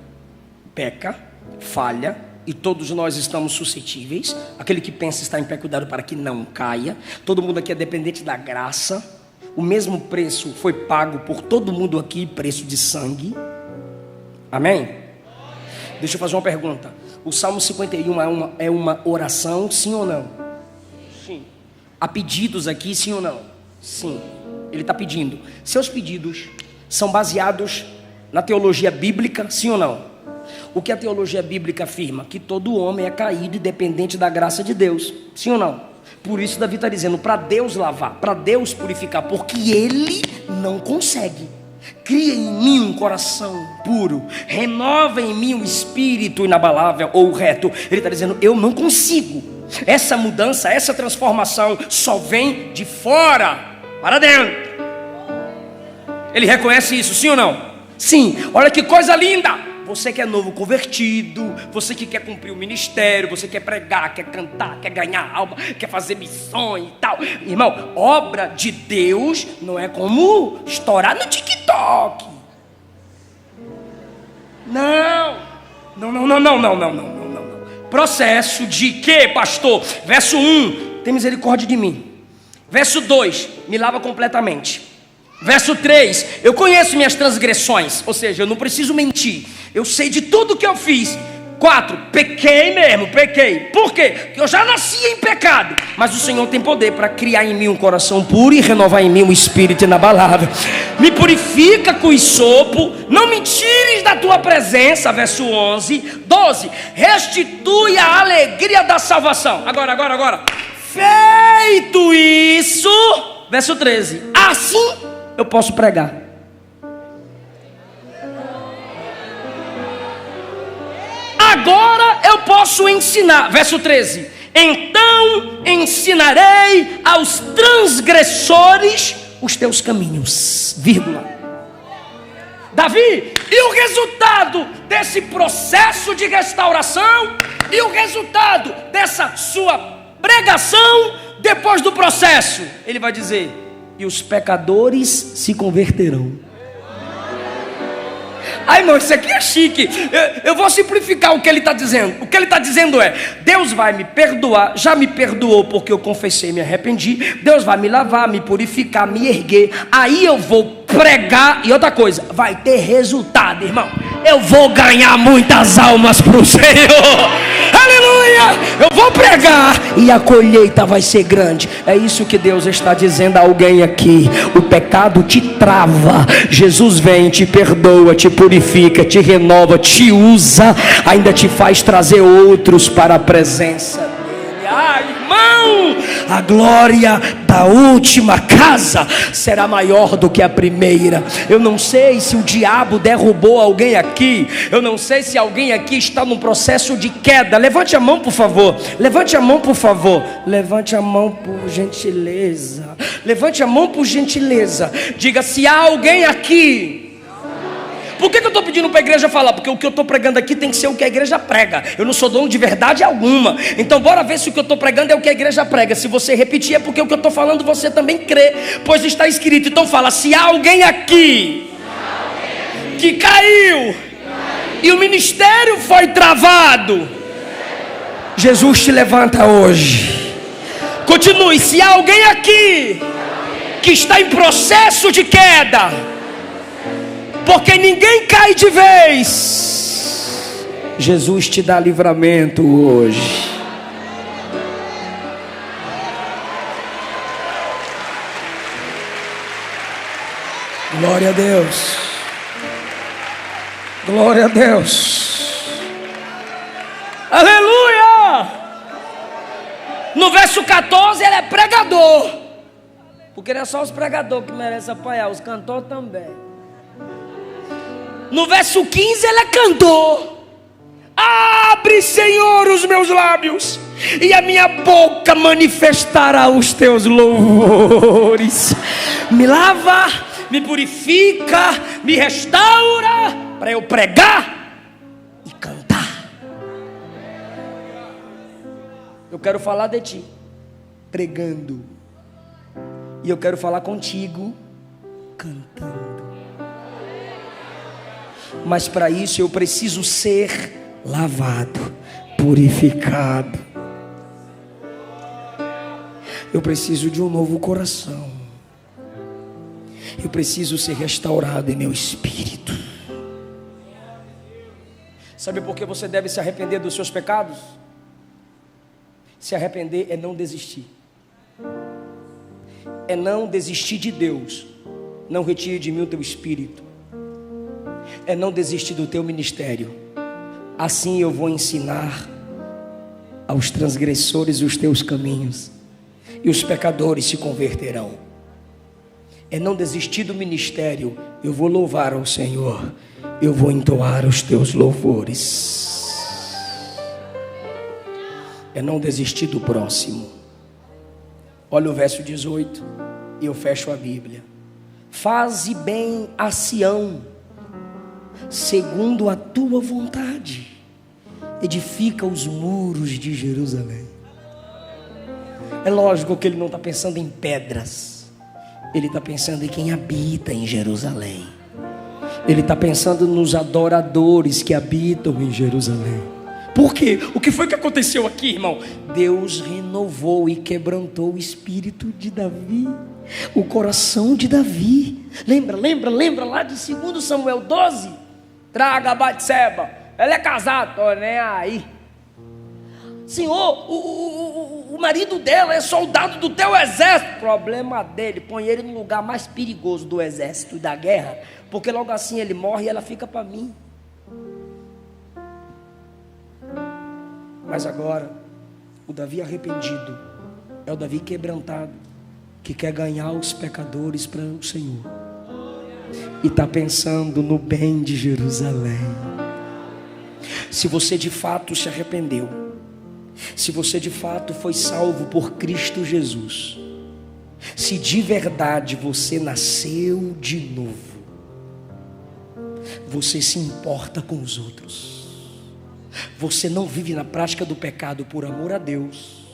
peca, falha, e todos nós estamos suscetíveis. Aquele que pensa está em pé, cuidado para que não caia. Todo mundo aqui é dependente da graça. O mesmo preço foi pago por todo mundo aqui, preço de sangue. Amém? Deixa eu fazer uma pergunta. O Salmo 51 é uma oração, sim ou não? Sim. Há pedidos aqui, sim ou não? Sim. Ele está pedindo. Seus pedidos são baseados na teologia bíblica, sim ou não? O que a teologia bíblica afirma? Que todo homem é caído e dependente da graça de Deus, sim ou não? Por isso Davi está dizendo, para Deus lavar, para Deus purificar, porque Ele não consegue. Cria em mim um coração puro, renova em mim um espírito inabalável ou reto. Ele está dizendo, eu não consigo. Essa mudança, essa transformação só vem de fora para dentro. Ele reconhece isso, sim ou não? Sim. Olha que coisa linda. você que é novo convertido, você que quer cumprir o ministério, você quer pregar, quer cantar, quer ganhar alma, quer fazer missões e tal. Irmão, obra de Deus não é como estourar no TikTok. Não. Processo de quê, pastor? Verso 1, tem misericórdia de mim. Verso 2, me lava completamente. Verso 3, eu conheço minhas transgressões, ou seja, eu não preciso mentir, eu sei de tudo que eu fiz. 4, pequei mesmo, pequei. Por quê? Porque eu já nasci em pecado, mas o Senhor tem poder para criar em mim um coração puro e renovar em mim um espírito inabalável. Me purifica com hisopo, não me tires da tua presença. Verso 11, 12, restitui a alegria da salvação. Agora. Feito isso, verso 13, assim eu posso pregar. Agora eu posso ensinar. Verso 13, então ensinarei aos transgressores os teus caminhos, vírgula. Davi, e o resultado desse processo de restauração, e o resultado dessa sua pregação depois do processo? Ele vai dizer: e os pecadores se converterão. Ai, irmão, isso aqui é chique. Eu vou simplificar o que ele está dizendo. O que ele está dizendo é: Deus vai me perdoar, já me perdoou porque eu confessei, me arrependi. Deus vai me lavar, me purificar, me erguer. Aí eu vou pregar. E outra coisa, vai ter resultado, irmão. Eu vou ganhar muitas almas para o Senhor. Aleluia! Eu vou pregar e a colheita vai ser grande. É isso que Deus está dizendo a alguém aqui. O pecado te trava, Jesus vem, te perdoa, te purifica, te renova, te usa, ainda te faz trazer outros para a presença dele. Ah, irmão, a glória da última casa será maior do que a primeira. Eu não sei se o diabo derrubou alguém aqui. Eu não sei se alguém aqui está num processo de queda. Levante a mão, por favor. Levante a mão, por favor. Levante a mão, por gentileza. Levante a mão, por gentileza. Diga: se há alguém aqui. Por que eu estou pedindo para a igreja falar? Porque o que eu estou pregando aqui tem que ser o que a igreja prega. Eu não sou dono de verdade alguma. Então bora ver se o que eu estou pregando é o que a igreja prega. Se você repetir é porque o que eu estou falando você também crê, pois está escrito. Então fala: se há alguém aqui que caiu e o ministério foi travado, Jesus te levanta hoje. Continue: se há alguém aqui que está em processo de queda, porque ninguém cai de vez, Jesus te dá livramento hoje. Glória a Deus. Glória a Deus. Aleluia. No verso 14 ele é pregador, porque não é só os pregadores que merecem apoiar, os cantores também. No verso 15 ele é cantor. Abre, Senhor, os meus lábios, e a minha boca manifestará os teus louvores. Me lava, me purifica, me restaura, para eu pregar e cantar. Eu quero falar de ti pregando, e eu quero falar contigo cantando. Mas para isso eu preciso ser lavado, purificado. Eu preciso de um novo coração. Eu preciso ser restaurado em meu espírito. Sabe por que você deve se arrepender dos seus pecados? Se arrepender é não desistir. É não desistir de Deus. Não retire de mim o teu espírito. É não desistir do teu ministério. Assim eu vou ensinar aos transgressores os teus caminhos, e os pecadores se converterão. É não desistir do ministério. Eu vou louvar ao Senhor, eu vou entoar os teus louvores. É não desistir do próximo. Olha o verso 18, e eu fecho a Bíblia. Faze bem a Sião, segundo a tua vontade, edifica os muros de Jerusalém. É lógico que ele não está pensando em pedras, ele está pensando em quem habita em Jerusalém. Ele está pensando nos adoradores que habitam em Jerusalém. Por quê? O que foi que aconteceu aqui, irmão? Deus renovou e quebrantou o espírito de Davi, o coração de Davi. Lembra lá de 2 Samuel 12? Traga a Batseba, ela é casada, tô nem aí. Senhor, o marido dela é soldado do teu exército. Problema dele, põe ele no lugar mais perigoso do exército e da guerra, porque logo assim ele morre e ela fica para mim. Mas agora, o Davi arrependido é o Davi quebrantado, que quer ganhar os pecadores para o Senhor, e está pensando no bem de Jerusalém. Se você de fato se arrependeu, se você de fato foi salvo por Cristo Jesus, se de verdade você nasceu de novo, você se importa com os outros. Você não vive na prática do pecado por amor a Deus,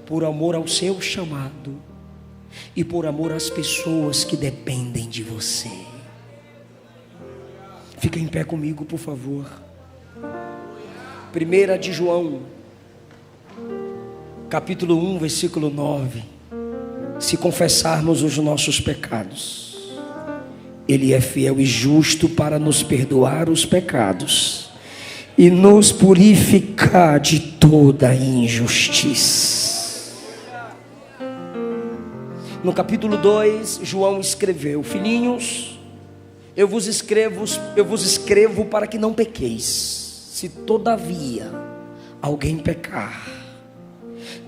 por amor ao seu chamado e por amor às pessoas que dependem de você. Fica em pé comigo, por favor. 1 de João, capítulo 1, versículo 9. Se confessarmos os nossos pecados, Ele é fiel e justo para nos perdoar os pecados e nos purificar de toda injustiça. No capítulo 2, João escreveu: filhinhos, eu vos escrevo para que não pequeis. Se todavia alguém pecar,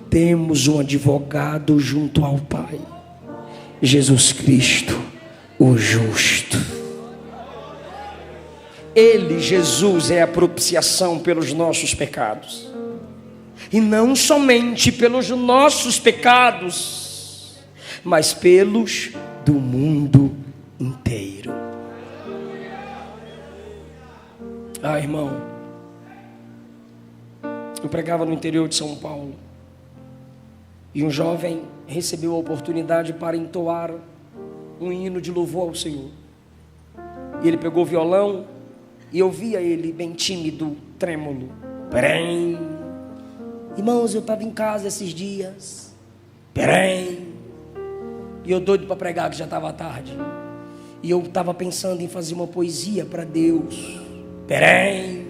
temos um advogado junto ao Pai, Jesus Cristo, o justo. Ele, Jesus, é a propiciação pelos nossos pecados, e não somente pelos nossos pecados, mas pelos do mundo inteiro. Irmão, eu pregava no interior de São Paulo, e um jovem recebeu a oportunidade para entoar um hino de louvor ao Senhor. E ele pegou o violão, e eu via ele bem tímido, trêmulo. Perém. Irmãos, eu estava em casa esses dias. Perém. E eu doido para pregar, que já estava tarde. E eu estava pensando em fazer uma poesia para Deus. Perém.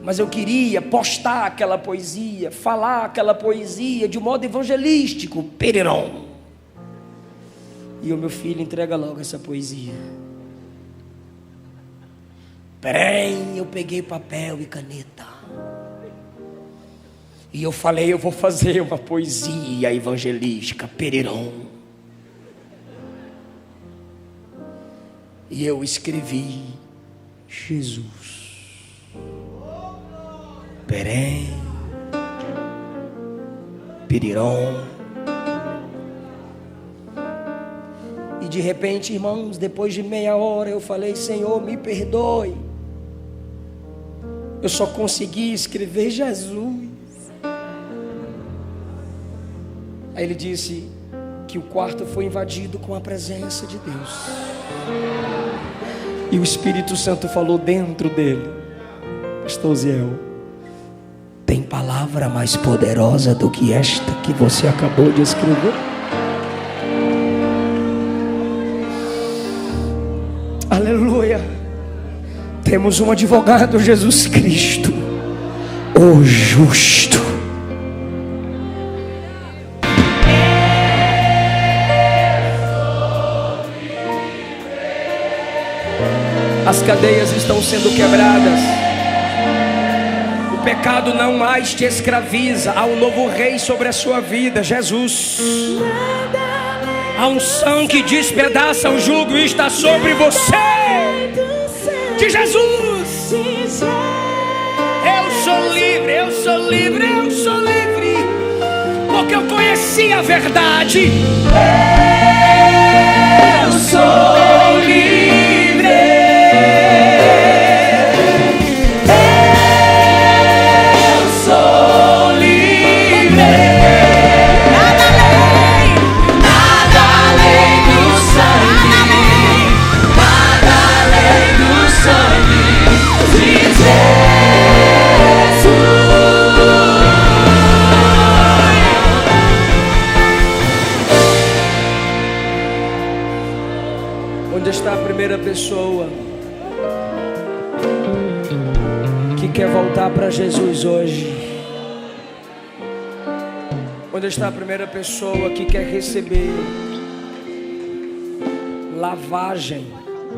Mas eu queria postar aquela poesia, falar aquela poesia de um modo evangelístico. Perirão. E o meu filho entrega logo essa poesia. Porém, eu peguei papel e caneta, e eu falei: eu vou fazer uma poesia evangelística, Perirão. E eu escrevi: Jesus, Perém, Perirão. E de repente, irmãos, depois de meia hora, eu falei: Senhor, me perdoe. Eu só consegui escrever Jesus. Aí ele disse que o quarto foi invadido com a presença de Deus, e o Espírito Santo falou dentro dele: Pastor Ziel, tem palavra mais poderosa do que esta que você acabou de escrever? Aleluia. Temos um advogado, Jesus Cristo, o justo. As cadeias estão sendo quebradas. O pecado não mais te escraviza. Há um novo rei sobre a sua vida, Jesus. A unção que despedaça o jugo está sobre você. De Jesus. Eu sou livre, eu sou livre, eu sou livre, porque eu conheci a verdade. Eu sou livre. pessoa que quer voltar para Jesus hoje? Onde está a primeira pessoa que quer receber lavagem,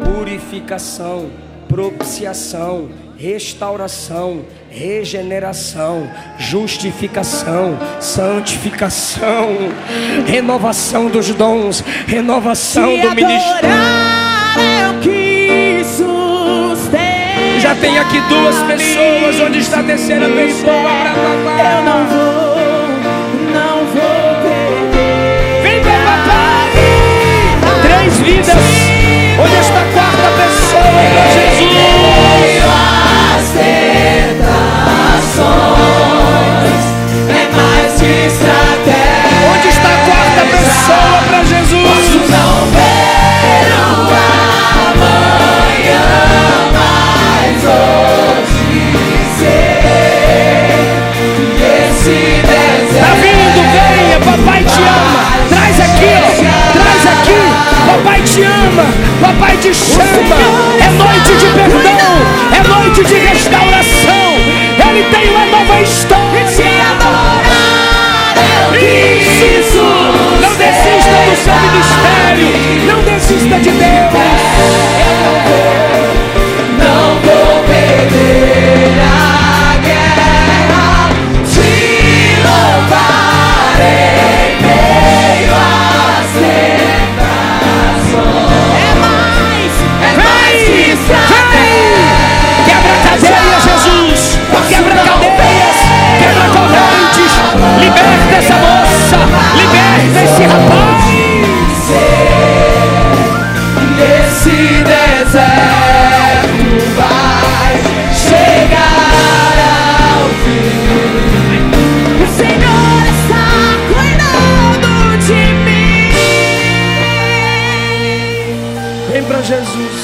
purificação, propiciação, restauração, regeneração, justificação, santificação, renovação dos dons, renovação do ministério? Já tem aqui duas pessoas. Onde está a terceira pessoa? Eu não vou perder. Vem pra papai. 3 vidas. Onde está a quarta pessoa? Pra Jesus. As tentações é mais que estratégia. Onde está a quarta pessoa? Pra Jesus. Posso não ver o amanhã, mas hoje sei que esse deserto Tá vindo, venha, papai te ama. Traz aqui, ó. Traz aqui. Papai te ama, papai te chama. É noite de perdão, é noite de restauração. Ele tem uma nova história. Isso! Não desista do seu ministério, não desista de Deus. não vou perder a guerra, te louvarei meio às tentações. É mais que estratégia. Quebra cadeias, Jesus. Quebra cadeias, quebra correntes. Liberta essa moça, liberta esse rapaz. Esse deserto vai chegar ao fim. O Senhor está cuidando de mim. Vem pra Jesus.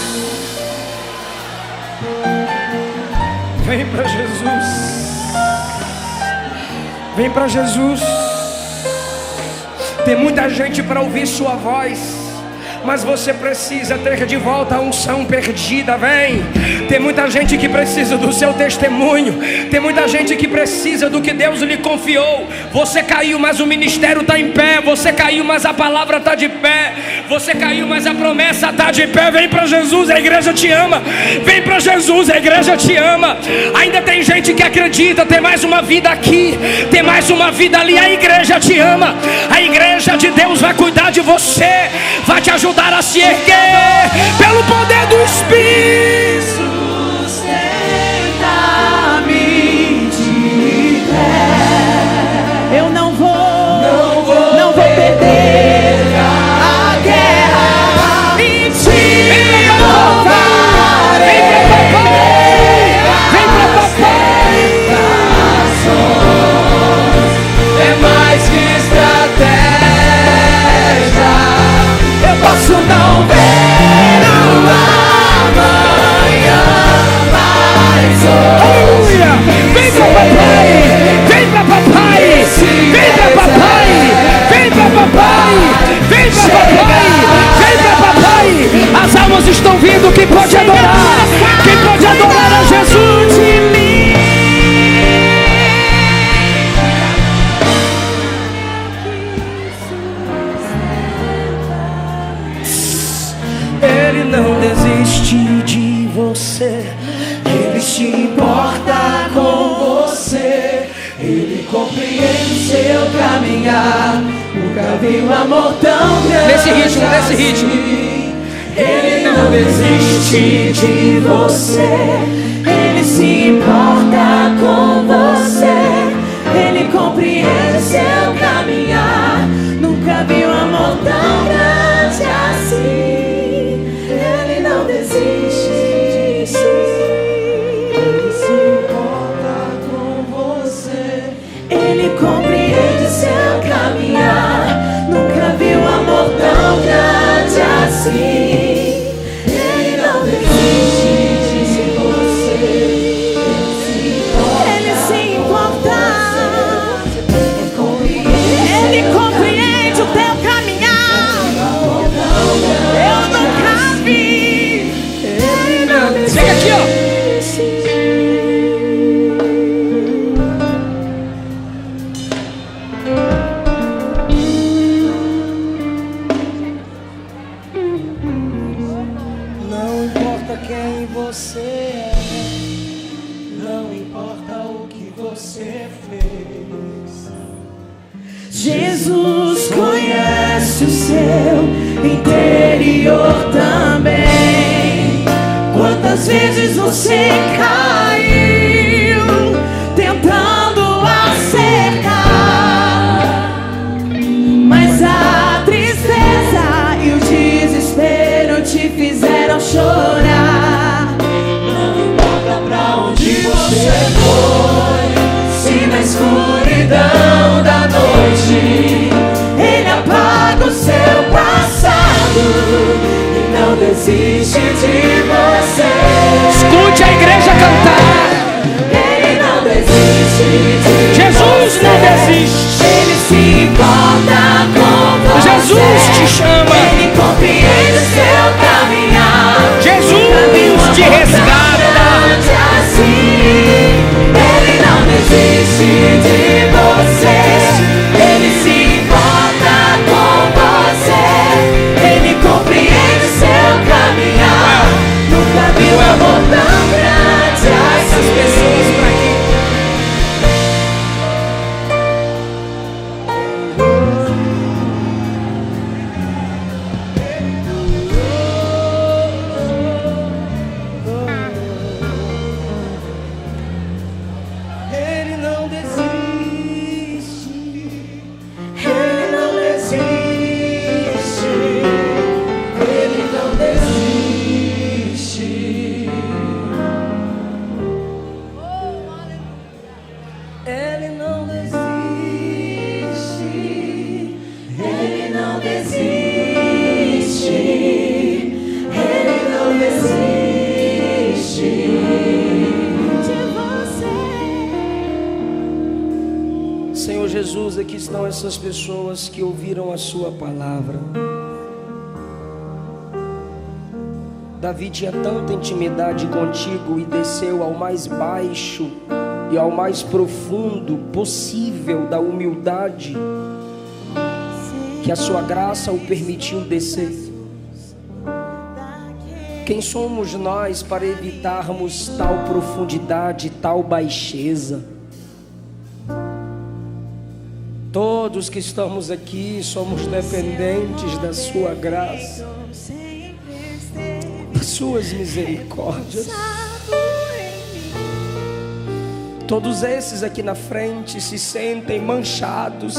Vem pra Jesus. Vem pra Jesus. Tem muita gente para ouvir sua voz, mas você precisa ter de volta a unção perdida. Vem. Tem muita gente que precisa do seu testemunho. Tem muita gente que precisa do que Deus lhe confiou. Você caiu, mas o ministério está em pé. Você caiu, mas a palavra está de pé. Você caiu, mas a promessa está de pé. Vem para Jesus, a igreja te ama. Vem para Jesus, a igreja te ama. Ainda tem gente que acredita. Tem mais uma vida aqui, tem mais uma vida ali. A igreja te ama. A igreja de Deus vai cuidar de você, vai te ajudar a se erguer pelo poder do Espírito. Sustenta-me de pé. Eu não vou perder a guerra e te louvarei. Vem pra papai. É mais que estratégia. Eu posso não ver o amanhã, mas hoje Aleluia. Vem pra papai. Vem pra papai. Vem pra papai. Vem pra papai. Vem pra papai. Vem pra papai. As almas estão vindo. Quem pode adorar? Quem pode adorar a Jesus? Ele não desiste de você. Ele se importa com você. Ele compreende seu caminhar. Nunca vi um amor tão grande. Nesse ritmo, nesse assim. ritmo. Ele não desiste de você. Ele se importa com você. Ele compreende seu caminhar. Nunca vi um amor tão grande assim. Ele não desiste de si. Ele se importa com você. Ele compreende seu caminhar. Nunca vi um amor tão grande assim. Ele não desiste de você. você fez. Jesus conhece o seu interior também. Quantas vezes você caiu tentando acertar, mas a tristeza e o desespero te fizeram chorar. Não importa pra onde você foi, se na escuridão da noite Ele apaga o seu passado e não desiste de você. Escute a igreja cantar. Ele não desiste de Jesus você. não desiste. Ele se importa com você. Jesus te chama. Ele compreende o seu caminhar. Jesus te resgata. Assim, Ele não desiste de você. Ele se importa com você. Ele compreende o seu caminhar. Nunca viu amor tão grande. Essas pessoas pra quem Ele não desiste. Ele não desiste. Ele não desiste. Ele não desiste. Ele não desiste. Ele não desiste de você. Senhor Jesus, aqui estão essas pessoas que ouviram a sua palavra. Davi tinha tanta intimidade contigo e desceu ao mais baixo e ao mais profundo possível da humildade, que a sua graça o permitiu descer. Quem somos nós para evitarmos tal profundidade, tal baixeza? Todos que estamos aqui somos dependentes da sua graça, das suas misericórdias. Todos esses aqui na frente se sentem manchados,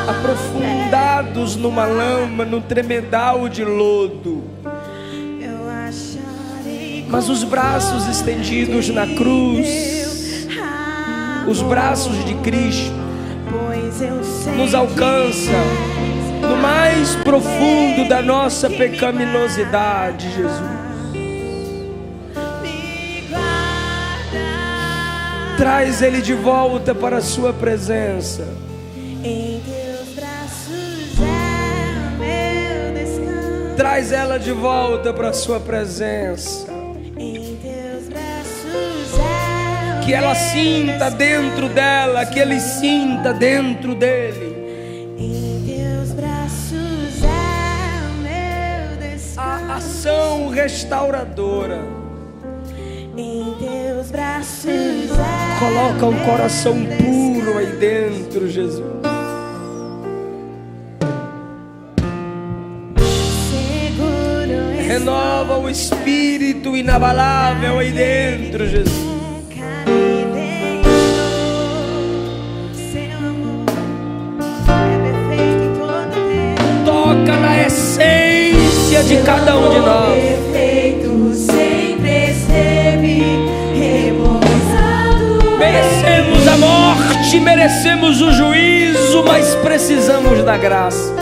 aprofundados numa lama, num tremedal de lodo, mas os braços estendidos na cruz, os braços de Cristo nos alcançam no mais profundo da nossa pecaminosidade, Jesus. Traz Ele de volta para a sua presença. Em teus braços é o meu descanso. Traz ela de volta para a sua presença. Em teus braços é o Que ela sinta dentro dela, que ele sinta dentro dele em teus braços é o meu descanso. a ação restauradora. Em teus braços é Coloca um coração puro aí dentro, Jesus. seguro. Renova o espírito inabalável aí dentro, Jesus. Toca na essência de cada um de nós. Perfeito sempre esteve repousado. Merecemos a morte, merecemos o juízo, mas precisamos da graça.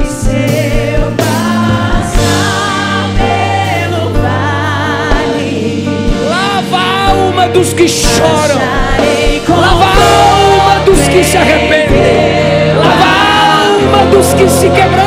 E seu passar pelo vale, Lava a alma dos que choram, acharei lava a alma dos que se arrependem, lava a alma dos que se quebram.